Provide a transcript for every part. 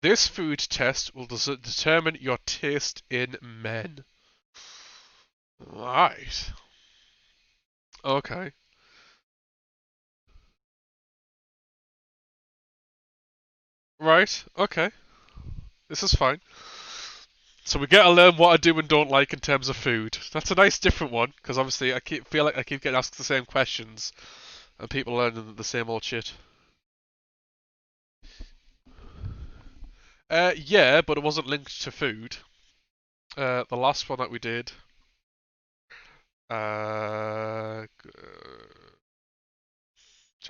This food test will determine your taste in men. Right. Okay. Right. Okay. This is fine. So we get to learn what I do and don't like in terms of food. That's a nice different one because obviously feel like I keep getting asked the same questions and people learning the same old shit. Yeah, but it wasn't linked to food. The last one that we did. I'll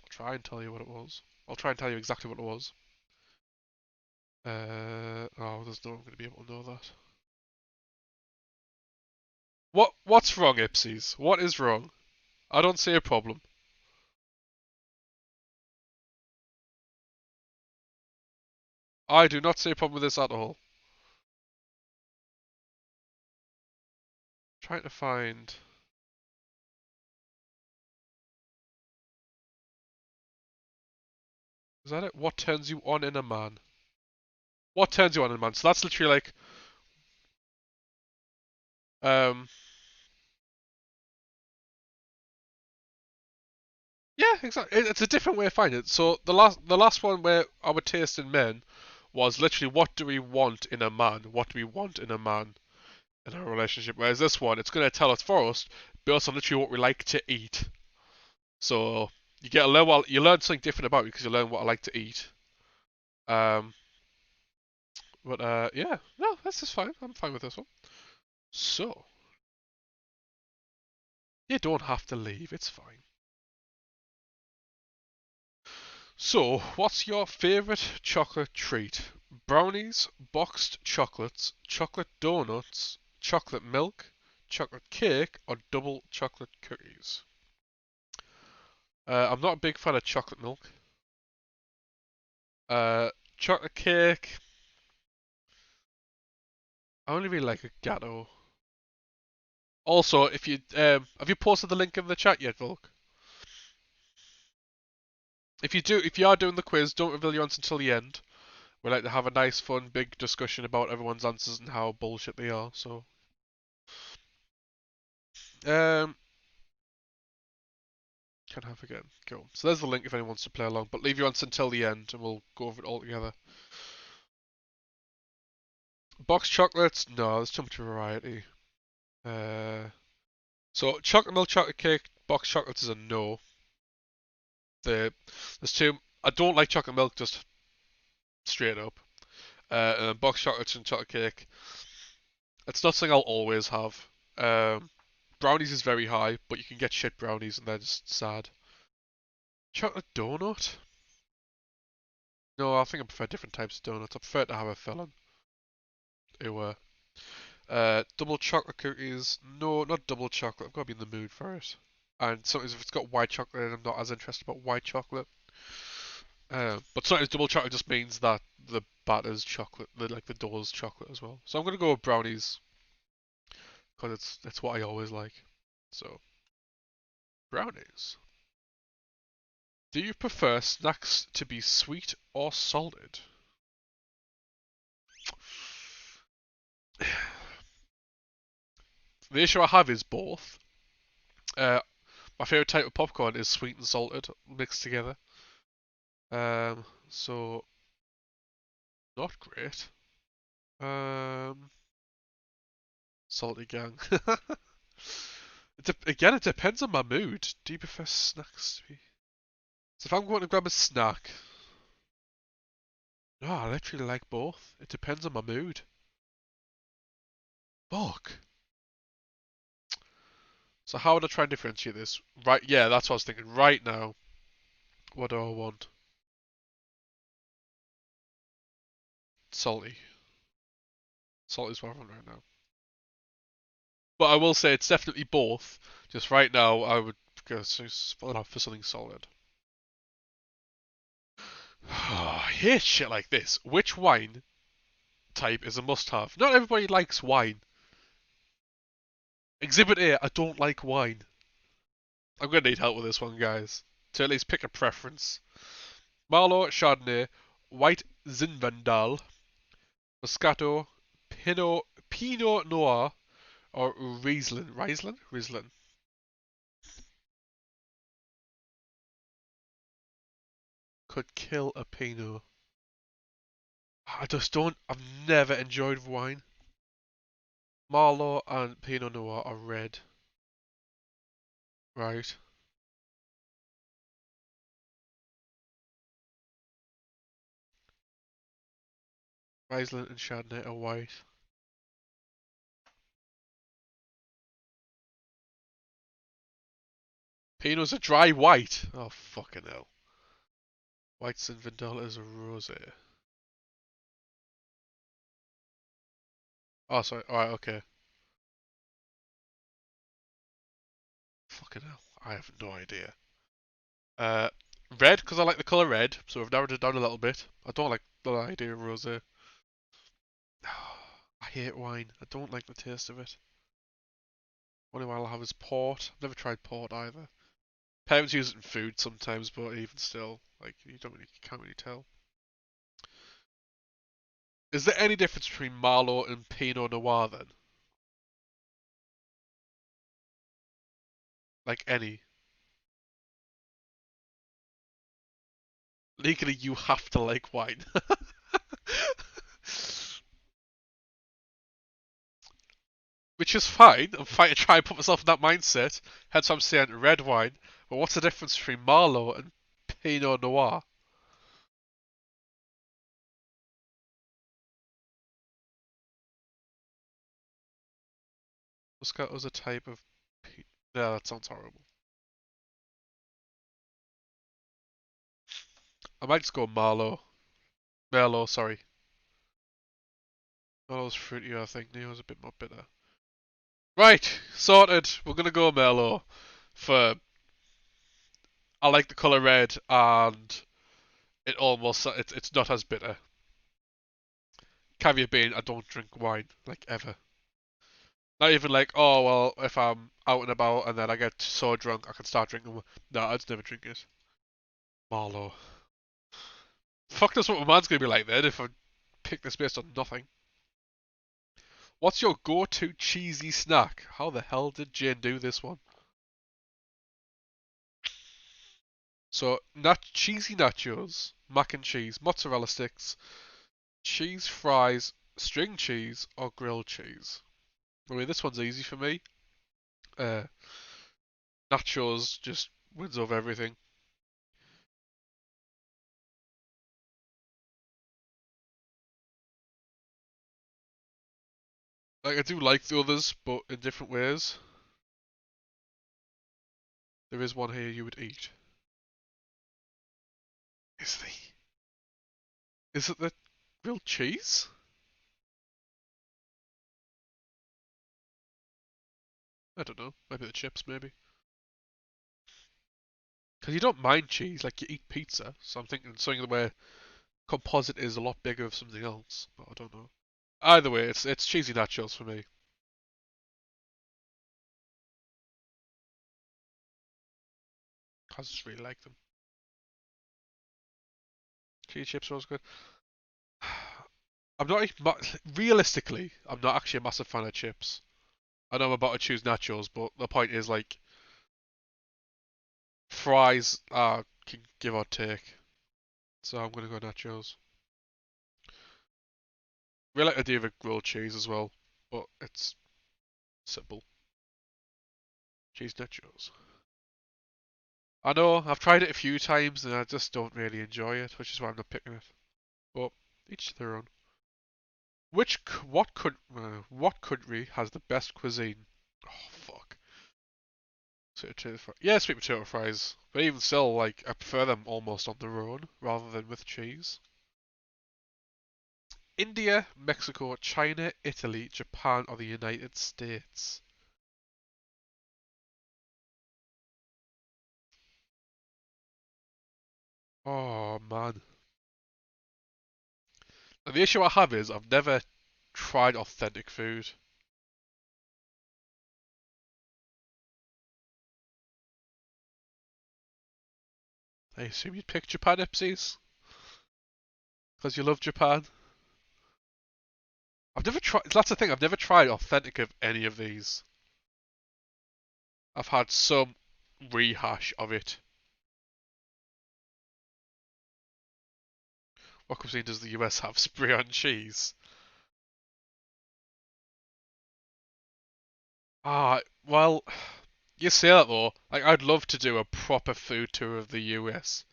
try and tell you what it was. I'll try and tell you exactly what it was. Oh, there's no one going to be able to know that. What's wrong, Ipsies? What is wrong? I don't see a problem. I do not see a problem with this at all. Trying to find. Is that it? What turns you on in a man? What turns you on in a man? So that's literally like, um, yeah, exactly. It's a different way of finding it. So the last one where our taste in men was literally what do we want in a man? What do we want in a man in our relationship? Whereas this one, it's going to tell us first based on literally what we like to eat. So you learn something different about me because you learn what I like to eat. Um, but yeah, no, this is fine. I'm fine with this one. So you don't have to leave. It's fine. So, what's your favourite chocolate treat? Brownies, boxed chocolates, chocolate donuts, chocolate milk, chocolate cake, or double chocolate cookies? I'm not a big fan of chocolate milk. Uh, Chocolate cake, I only really like a gatto. Also, if you have you posted the link in the chat yet, Volk? If you are doing the quiz, don't reveal your answer until the end. We like to have a nice, fun, big discussion about everyone's answers and how bullshit they are. So, um, can have again. Cool. So there's the link if anyone wants to play along. But leave your answer until the end, and we'll go over it all together. Box chocolates? No, there's too much variety. Uh, so chocolate milk chocolate cake, box chocolates is a no. There's too. I don't like chocolate milk, just straight up. And box chocolates and chocolate cake. It's not something I'll always have. Um, Brownies is very high, but you can get shit brownies and they're just sad. Chocolate donut? No, I think I prefer different types of donuts. I prefer to have a filling. Ew. Double chocolate cookies? No, not double chocolate. I've got to be in the mood for it. And sometimes if it's got white chocolate in, I'm not as interested about white chocolate. But sometimes double chocolate just means that the batter's chocolate, like the dough's chocolate as well. So I'm gonna go with brownies because it's what I always like. So brownies. Do you prefer snacks to be sweet or salted? The issue I have is both. Uh, my favorite type of popcorn is sweet and salted mixed together. So not great. Um, Salty gang. Again, it depends on my mood. Do you prefer snacks to be? So if I'm going to grab a snack, no, I literally like both. It depends on my mood. Fuck. So how would I try and differentiate this? Right, yeah, that's what I was thinking. Right now, what do I want? Salty. Salty is what I want right now. But I will say it's definitely both. Just right now, I would go for something solid. I hate shit like this. Which wine type is a must-have? Not everybody likes wine. Exhibit A, I don't like wine. I'm gonna need help with this one, guys. To at least pick a preference. Marlot, Chardonnay, White Zinfandel, Moscato, Pinot Noir, or Riesling. Riesling? Riesling. Could kill a Pinot. I just don't. I've never enjoyed wine. Marlot and Pinot Noir are red. Right. Riesling and Chardonnay are white. Pinot's a dry white. Oh, fucking hell. White Zinfandel is a rosé. Oh, sorry. Alright, okay. Fucking hell. I have no idea. Uh, red, because I like the colour red, so I've narrowed it down a little bit. I don't like the idea of rosé. I hate wine. I don't like the taste of it. Only one I'll have is port. I've never tried port either. Parents use it in food sometimes, but even still, like you can't really tell. Is there any difference between Marlot and Pinot Noir then? Like any? Legally, you have to like wine. Which is fine. I'm fine to try and put myself in that mindset. Hence, I'm saying red wine. But what's the difference between Marlot and Pinot Noir? Moscato's a type of. Yeah, that sounds horrible. I might just go Marlot. Merlot, sorry. Merlot's fruitier, I think. Neo's a bit more bitter. Right, sorted. We're gonna go Merlot. For I like the color red, and it's not as bitter. Caveat being, I don't drink wine like ever. Not even like, oh well, if I'm out and about and then I get so drunk I can start drinking. No, I just never drink it. Marlow. Fuck knows what my man's gonna be like then if I pick this based on nothing. What's your go-to cheesy snack? How the hell did Jane do this one? So, cheesy nachos, mac and cheese, mozzarella sticks, cheese fries, string cheese, or grilled cheese. I mean, this one's easy for me. Uh, nachos just wins over everything. Like, I do like the others, but in different ways. There is one here you would eat. Is the Is it the grilled cheese? I don't know. Maybe the chips, maybe. Because you don't mind cheese, like you eat pizza. So I'm thinking something where composite is a lot bigger of something else, but I don't know. Either way, it's cheesy nachos for me. I just really like them. Cheese chips are always good. I'm not realistically, I'm not actually a massive fan of chips. I know I'm about to choose nachos, but the point is like fries can give or take. So I'm gonna go nachos. Really like the idea of a grilled cheese as well, but it's simple. Cheese nachos. I know, I've tried it a few times and I just don't really enjoy it, which is why I'm not picking it. But each to their own. What country has the best cuisine? Oh fuck. Sweet potato fries. Yeah, sweet potato fries. But even still, like I prefer them almost on their own rather than with cheese. India, Mexico, China, Italy, Japan, or the United States? Oh man. And the issue I have is I've never tried authentic food. I assume you'd pick Japan, Ipsies? Because you love Japan? I've never tried. That's the thing. I've never tried authentic of any of these. I've had some rehash of it. What cuisine does the US have? Spray on cheese. Ah, well, you say that though. Like, I'd love to do a proper food tour of the US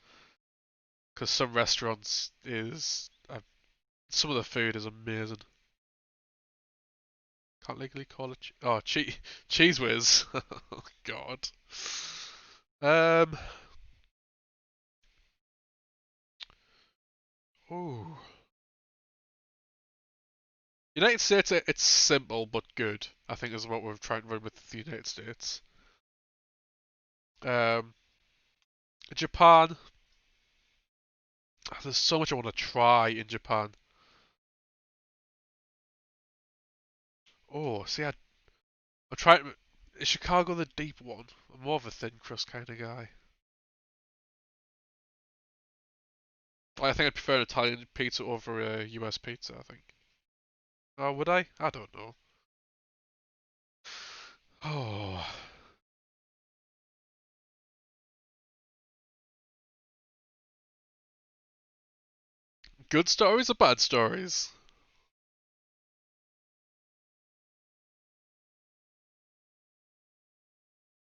because some restaurants some of the food is amazing. Can't legally call it. Cheese whiz. Oh God. Um. Ooh. United States. It's simple but good. I think is what we're trying to run with the United States. Um. Japan. There's so much I want to try in Japan. Oh, see, I'm trying. Is Chicago the deep one? I'm more of a thin crust kind of guy. I think I'd prefer an Italian pizza over a US pizza, I think. Oh, would I? I don't know. Oh. Good stories or bad stories?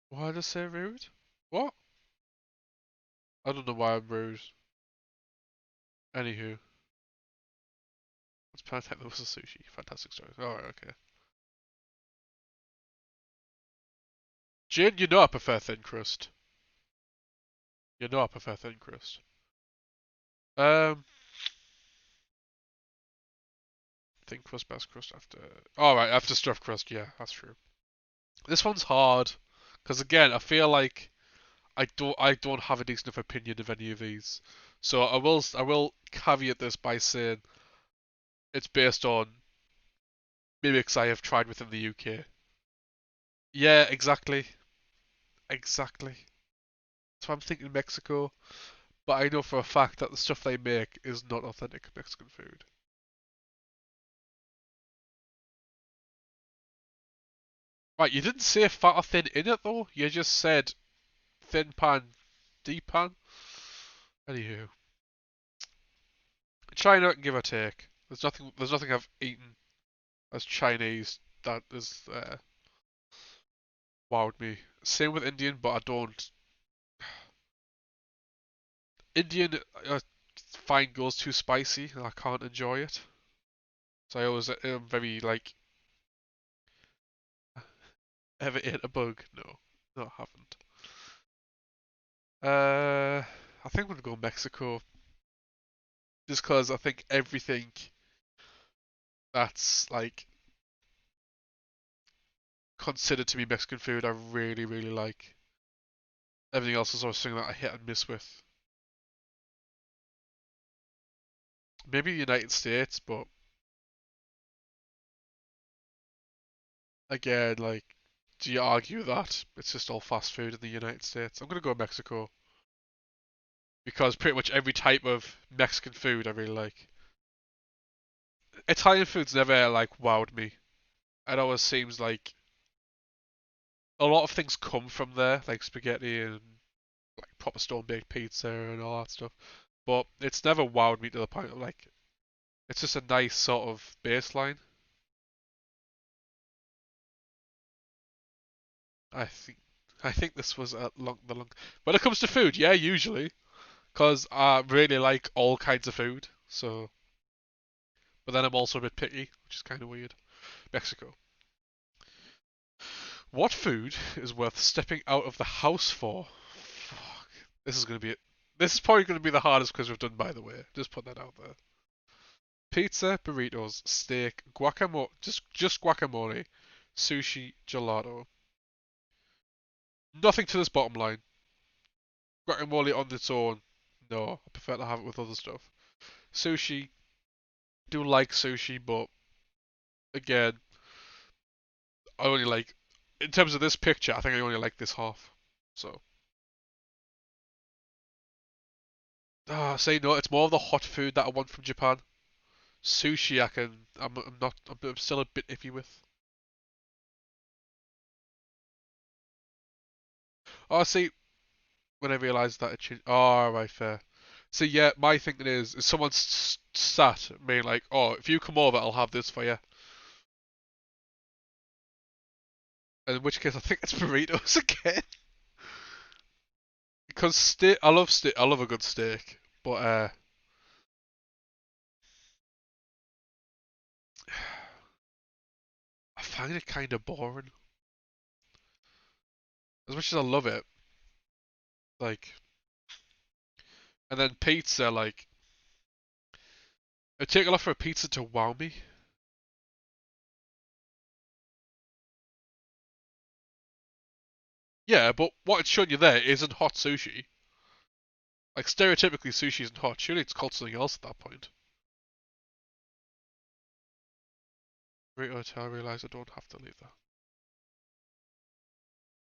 Why did I say rude? What? I don't know why I'm rude. Anywho. It's Panettone that was a sushi. Fantastic story. Alright, okay. Jin, you know I prefer thin crust. You know I prefer thin crust. Um, thin crust, best crust after... Alright, after stuffed crust, yeah, that's true. This one's hard. Because again, I feel like I don't have a decent enough opinion of any of these. So I will caveat this by saying it's based on mimics I have tried within the UK. Yeah, exactly. Exactly. So I'm thinking Mexico, but I know for a fact that the stuff they make is not authentic Mexican food. Right, you didn't say fat or thin in it though. You just said thin pan, deep pan. Anywho, China, give or take. There's nothing I've eaten as Chinese that has wowed me. Same with Indian, but I don't. Indian, find goes too spicy, and I can't enjoy it. So I always am very like, ever ate a bug? No, no, I haven't. I think I'm gonna go Mexico, just because I think everything that's like considered to be Mexican food, I really, really like. Everything else is always something that I hit and miss with. Maybe the United States, but again, like, do you argue that it's just all fast food in the United States? I'm gonna go Mexico because pretty much every type of Mexican food I really like. Italian food's never like wowed me. It always seems like a lot of things come from there, like spaghetti and like proper stone baked pizza and all that stuff. But it's never wowed me to the point of like it's just a nice sort of baseline. I think I think this was a long. When it comes to food, yeah, usually, because I really like all kinds of food. So, but then I'm also a bit picky, which is kind of weird. Mexico. What food is worth stepping out of the house for? Fuck. This is gonna be it. This is probably gonna be the hardest quiz we've done, by the way. Just put that out there. Pizza, burritos, steak, guacamole, just guacamole, sushi, gelato. Nothing to this bottom line. Guacamole on its own, no. I prefer to have it with other stuff. Sushi, do like sushi, but again, I only like, in terms of this picture, I think I only like this half. So, say no, it's more of the hot food that I want from Japan. Sushi, I'm not. I'm still a bit iffy with. Oh, see, when I realised that it changed. Oh, right, fair. So yeah, my thinking is someone's sat being like, "Oh, if you come over, I'll have this for you." In which case, I think it's burritos again. Because steak, I love steak. I love a good steak, but I find it kind of boring. As much as I love it, like, and then pizza, like, it'd take a lot for a pizza to wow me. Yeah, but what it's showing you there isn't hot sushi. Like, stereotypically, sushi isn't hot. Surely it's called something else at that point. Burrito until I realise I don't have to leave that.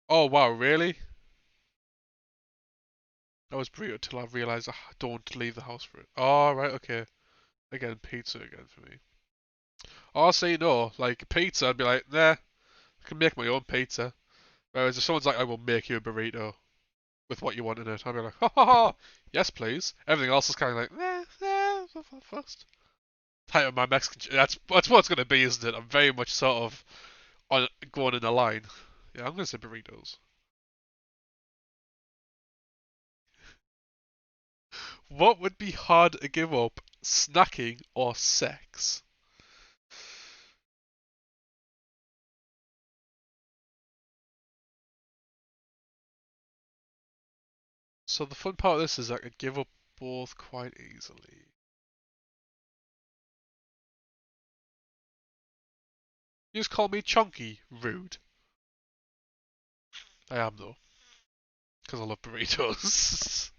Oh wow, really? That was burrito till I realise I don't leave the house for it. Oh right, okay. Again, pizza again for me. I'll say no. Like pizza, I'd be like, nah, I can make my own pizza. Whereas if someone's like, I will make you a burrito with what you want in it, I'd be like, ha ha ha, yes please. Everything else is kind of like, first. Type of my Mexican. That's what it's gonna be, isn't it? I'm very much sort of on going in a line. Yeah, I'm gonna say burritos. What would be hard to give up, snacking or sex? So the fun part of this is I could give up both quite easily. You just call me chunky, rude. I am though, because I love burritos.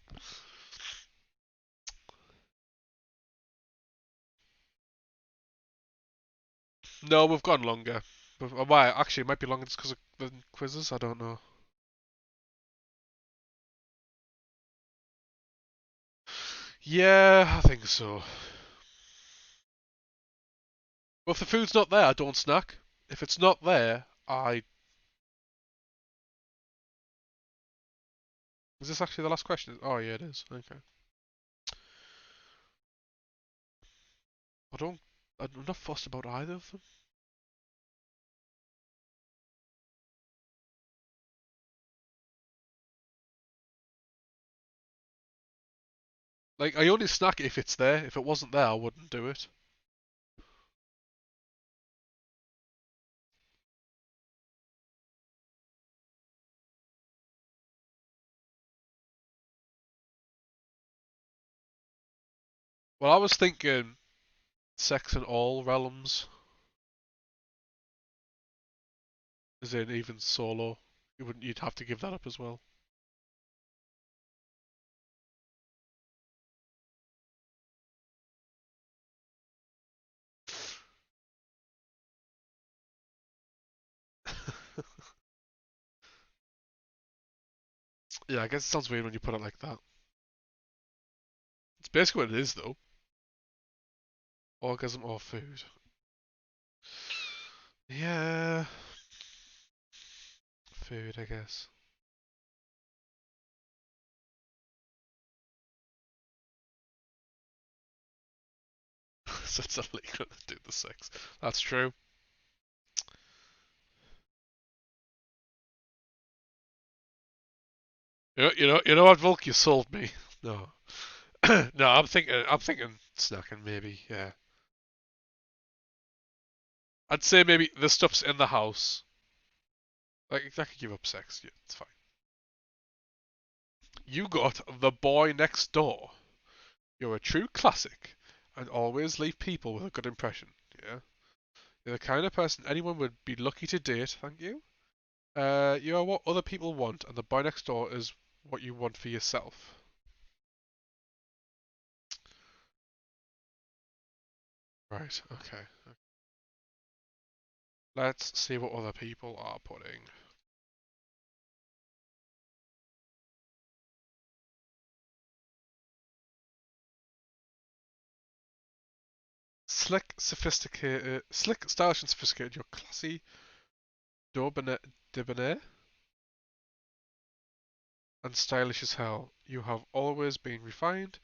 No, we've gone longer. Why? Actually, it might be longer just because of the quizzes. I don't know. Yeah, I think so. Well, if the food's not there, I don't snack. If it's not there, I. Is this actually the last question? Oh yeah, it is. Okay. I don't. I'm not fussed about either of them. Like, I only snack if it's there. If it wasn't there, I wouldn't do it. Well, I was thinking sex in all realms, as in even solo. You'd have to give that up as well. Yeah, I guess it sounds weird when you put it like that. It's basically what it is, though. Orgasm or food. Yeah, food, I guess. So it's illegal to do the sex. That's true. You know what, Volk? You sold me. No, no, I'm thinking snacking maybe. Yeah, I'd say maybe the stuff's in the house. Like I could give up sex. Yeah, it's fine. You got the boy next door. You're a true classic, and always leave people with a good impression. Yeah, you're the kind of person anyone would be lucky to date. Thank you. You are what other people want, and the boy next door is what you want for yourself. Right. Okay. Let's see what other people are putting. Slick, stylish, and sophisticated. You're classy, debonair, and stylish as hell. You have always been refined,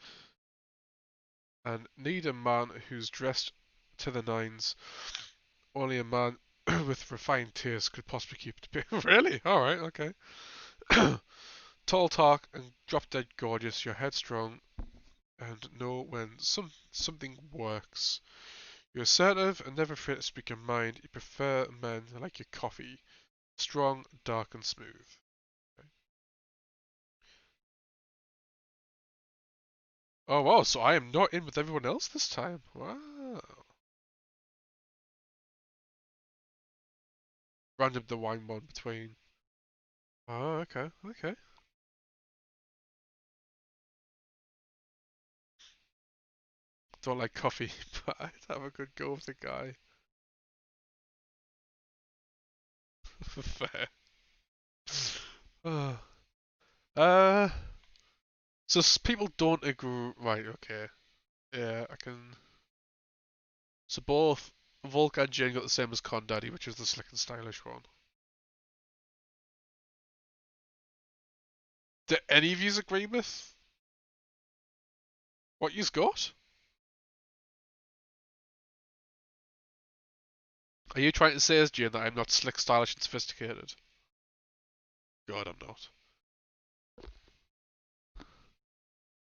and need a man who's dressed to the nines. Only a man with refined taste could possibly keep it to be. Really? Alright, okay. Tall, talk, and drop dead gorgeous. You're headstrong and know when something works. You're assertive and never afraid to speak your mind. You prefer men like your coffee. Strong, dark, and smooth. Okay. Oh wow, so I am not in with everyone else this time. Wow. Random the wine one between. Oh, okay, okay. Don't like coffee, but I'd have a good go with the guy. Fair. Uh, uh, so people don't agree. Right, okay. Yeah, I can. So both Volk and Jane got the same as Con Daddy, which is the slick and stylish one. Do any of yous agree with what yous got? Are you trying to say, as Jane, that I'm not slick, stylish, and sophisticated? God, I'm not.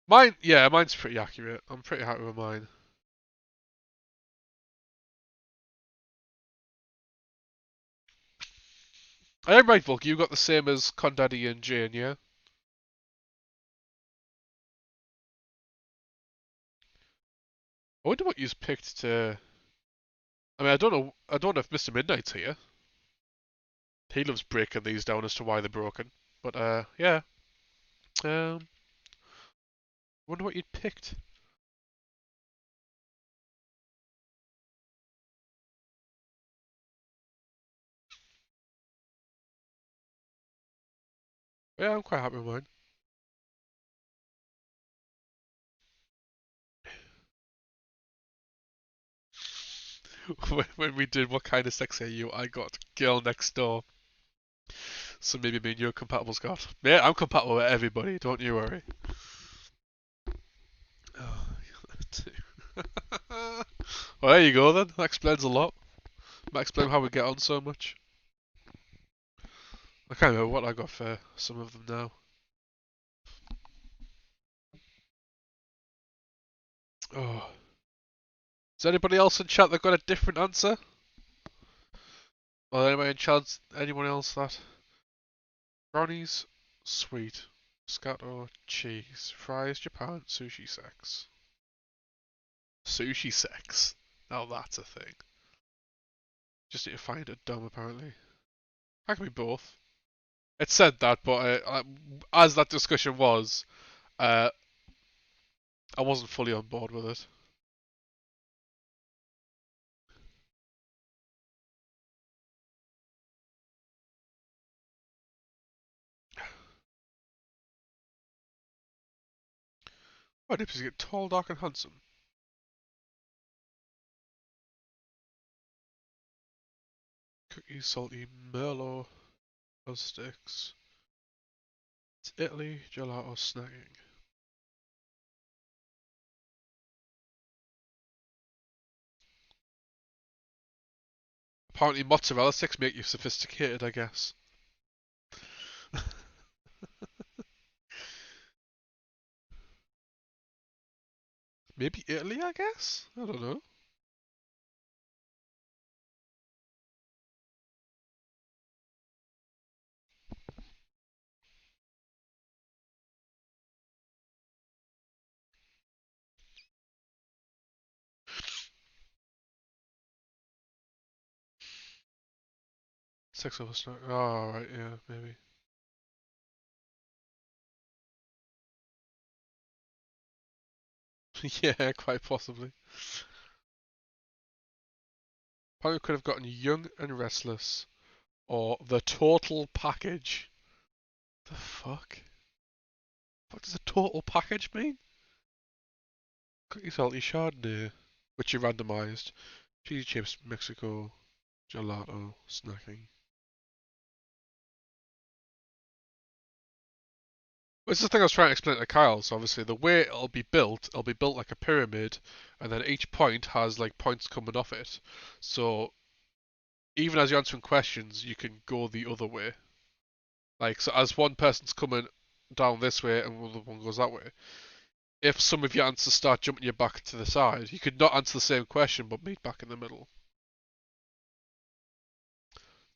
Mine, yeah, mine's pretty accurate. I'm pretty happy with mine. I am right, Volk. You got the same as Con Daddy and Jane, yeah? I wonder what yous picked to. I mean, I don't know. I don't know if Mr. Midnight's here. He loves breaking these down as to why they're broken. But yeah. Wonder what you'd picked. Yeah, I'm quite happy with mine. When we did what kind of sex are you, I got girl next door. So maybe me and you are compatible, Scott. Yeah, I'm compatible with everybody. Don't you worry. Oh, well, there you go then. That explains a lot. Might explain how we get on so much. I can't remember what I got for some of them now. Oh. Is anybody else in chat that got a different answer? Or anybody in chat, anyone else that? Brownies, sweet. Scatter, cheese. Fries, Japan, sushi sex. Sushi sex. Now that's a thing. Just need to find it dumb apparently. I can be both. It said that, but as that discussion was, uh, I wasn't fully on board with it. Why did you get tall, dark, and handsome? Cookies, salty, Merlot, or sticks. It's Italy, gelato, snacking. Apparently mozzarella sticks make you sophisticated, I guess. Maybe Italy, I guess? I don't know. Sex over snack. Oh, right, yeah, maybe. Yeah, quite possibly. Probably could have gotten young and restless, or the total package. The fuck? What does a total package mean? Cookie salty chardonnay. which you randomised. Cheesy chips, Mexico, gelato, snacking. This is the thing I was trying to explain to Kyle. So obviously the way it'll be built like a pyramid, and then each point has like points coming off it. So even as you're answering questions, you can go the other way. Like so, as one person's coming down this way and the other one goes that way. If some of your answers start jumping you back to the side, you could not answer the same question but meet back in the middle.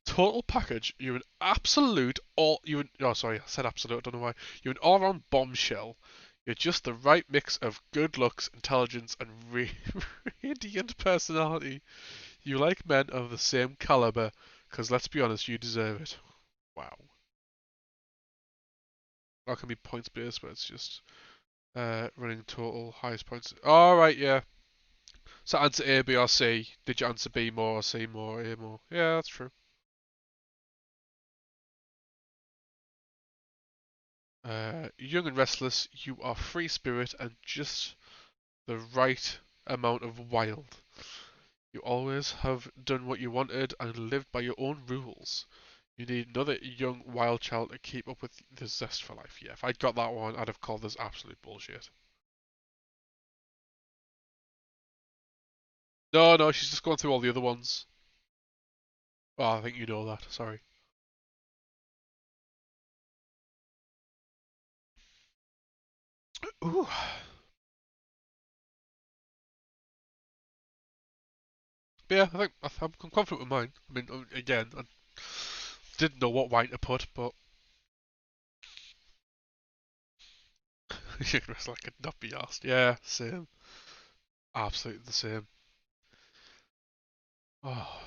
Total package, you're an absolute all you oh sorry, I said absolute, I don't know why. You're an all round bombshell. You're just the right mix of good looks, intelligence, and radiant personality. You like men of the same caliber, because let's be honest, you deserve it. Wow. That can be points based, but it's just running total highest points. Alright, yeah. So answer A, B, or C. Did you answer B more, C more, A more? Yeah, that's true. Young and restless, you are free spirit and just the right amount of wild. You always have done what you wanted and lived by your own rules. You need another young wild child to keep up with the zest for life. Yeah, if I'd got that one, I'd have called this absolute bullshit. No, no, she's just going through all the other ones. Well, I think you know that. Sorry. Ooh. But yeah, I think I'm confident with mine. I mean, again, I didn't know what wine to put, but young wrestler could not be asked. Yeah, same. Absolutely the same. Oh.